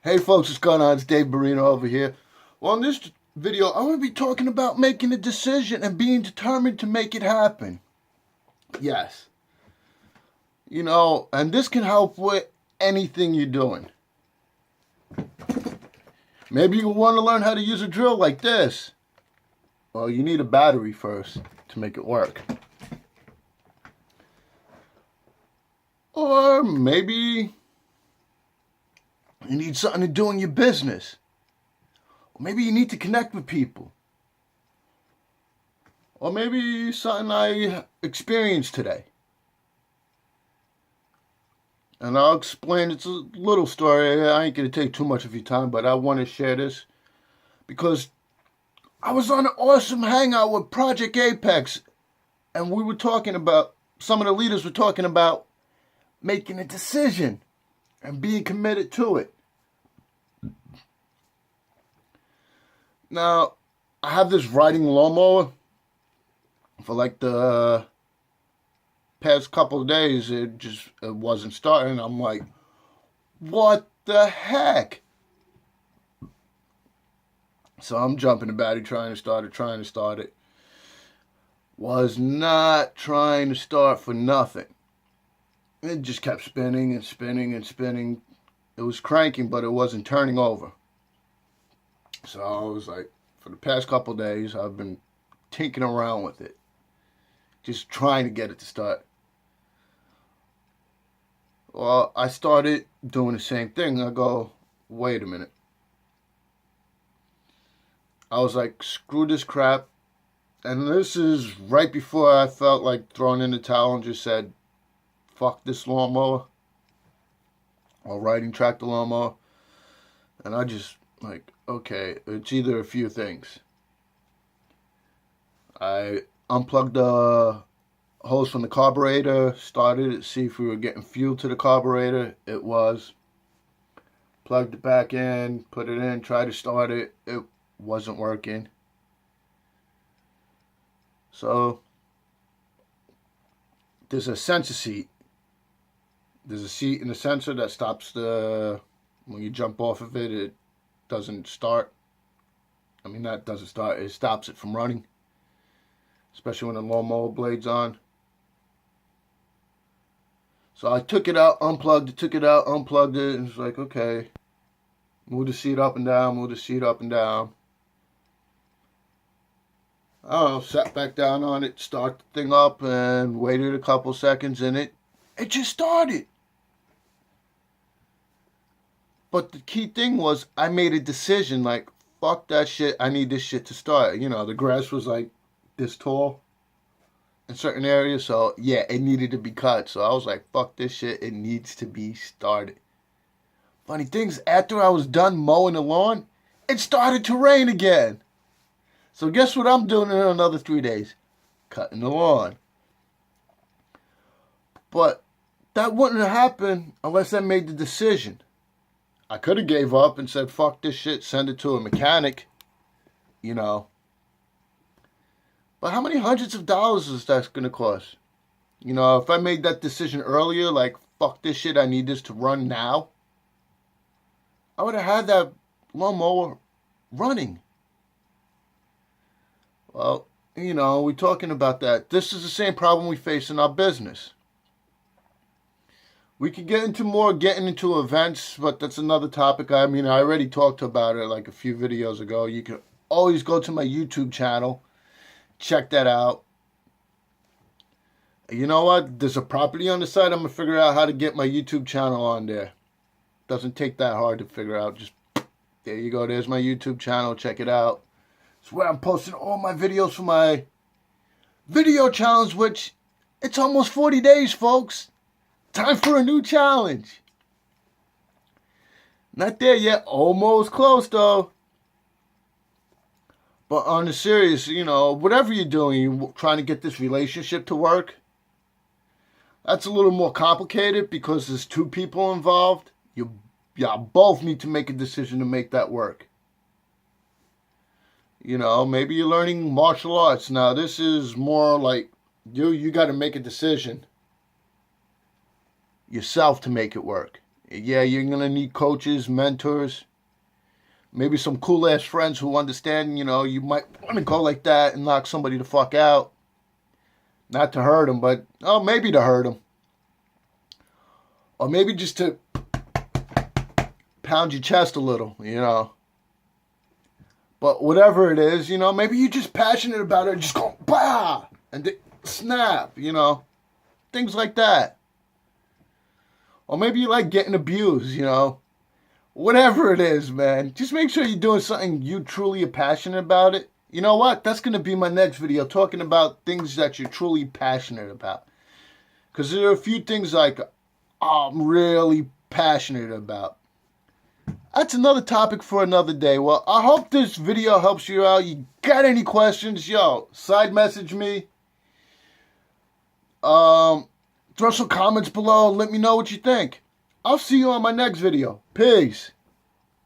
Hey folks, what's going on? It's Dave Barino over here. Well, in this video, I'm going to be talking about making a decision and being determined to make it happen. Yes. And this can help with anything you're doing. Maybe you want to learn how to use a drill like this. Well, you need a battery first to make it work. Or maybe you need something to do in your business. Or maybe you need to connect with people. Or maybe something I experienced today. And I'll explain. It's a little story. I ain't going to take too much of your time, but I want to share this because I was on an awesome hangout with Project Apex, and we were talking about, some of the leaders were talking about making a decision and being committed to it. Now, I have this riding lawnmower for like the past couple of days. It wasn't starting. I'm like, what the heck? So I'm jumping the battery, trying to start it. Was not trying to start for nothing. It just kept spinning and spinning and spinning. It was cranking, but it wasn't turning over. So I was like, for the past couple of days, I've been tinkering around with it. Just trying to get it to start. Well, I started doing the same thing. I go, wait a minute. I was like, screw this crap. And this is right before I felt like throwing in the towel and just said, fuck this lawnmower. Or riding tractor lawnmower. And I just like, okay, it's either a few things. I unplugged the hose from the carburetor, started it, see if we were getting fuel to the carburetor. It was. Plugged it back in, put it in, tried to start it. It wasn't working. So there's a sensor seat. There's a seat in the sensor that stops when you jump off of it, it doesn't start. I mean, that doesn't start, it stops it from running. Especially when the lawnmower blade's on. So I took it out, unplugged it, and it's like, okay. Move the seat up and down, move the seat up and down. I don't know, sat back down on it, start the thing up, and waited a couple seconds, and it just started. But the key thing was, I made a decision, like, fuck that shit, I need this shit to start. The grass was like this tall in certain areas, so yeah, it needed to be cut. So I was like, fuck this shit, it needs to be started. Funny things, after I was done mowing the lawn, it started to rain again. So guess what I'm doing in another 3 days? Cutting the lawn. But that wouldn't have happened unless I made the decision. I could have gave up and said, fuck this shit, send it to a mechanic, But how many hundreds of dollars is that going to cost? If I made that decision earlier, like, fuck this shit, I need this to run now, I would have had that lawnmower running. Well, we're talking about that. This is the same problem we face in our business. We could get into getting into events, but that's another topic. I mean, I already talked about it like a few videos ago. You can always go to my YouTube channel. Check that out. You know what? There's a property on the site. I'm going to figure out how to get my YouTube channel on there. Doesn't take that hard to figure out. Just, there you go. There's my YouTube channel. Check it out. It's where I'm posting all my videos for my video challenge, which it's almost 40 days, folks. Time for a new challenge. Not there yet. Almost close, though. But on the serious, whatever you're doing, you're trying to get this relationship to work. That's a little more complicated because there's two people involved. Y'all both need to make a decision to make that work. Maybe you're learning martial arts. Now, this is more like you got to make a decision yourself to make it work. Yeah, you're gonna need coaches, mentors, maybe some cool ass friends who understand. You might want to go like that and knock somebody the fuck out. Not to hurt them, but maybe to hurt them, or maybe just to pound your chest a little. But whatever it is, maybe you're just passionate about it, just go bah and snap, things like that. Or maybe you like getting abused. Whatever it is, man. Just make sure you're doing something you truly are passionate about it. You know what? That's going to be my next video, talking about things that you're truly passionate about. Because there are a few things like I'm really passionate about. That's another topic for another day. Well, I hope this video helps you out. You got any questions? Yo, side message me. Throw some comments below and let me know what you think. I'll see you on my next video. Peace.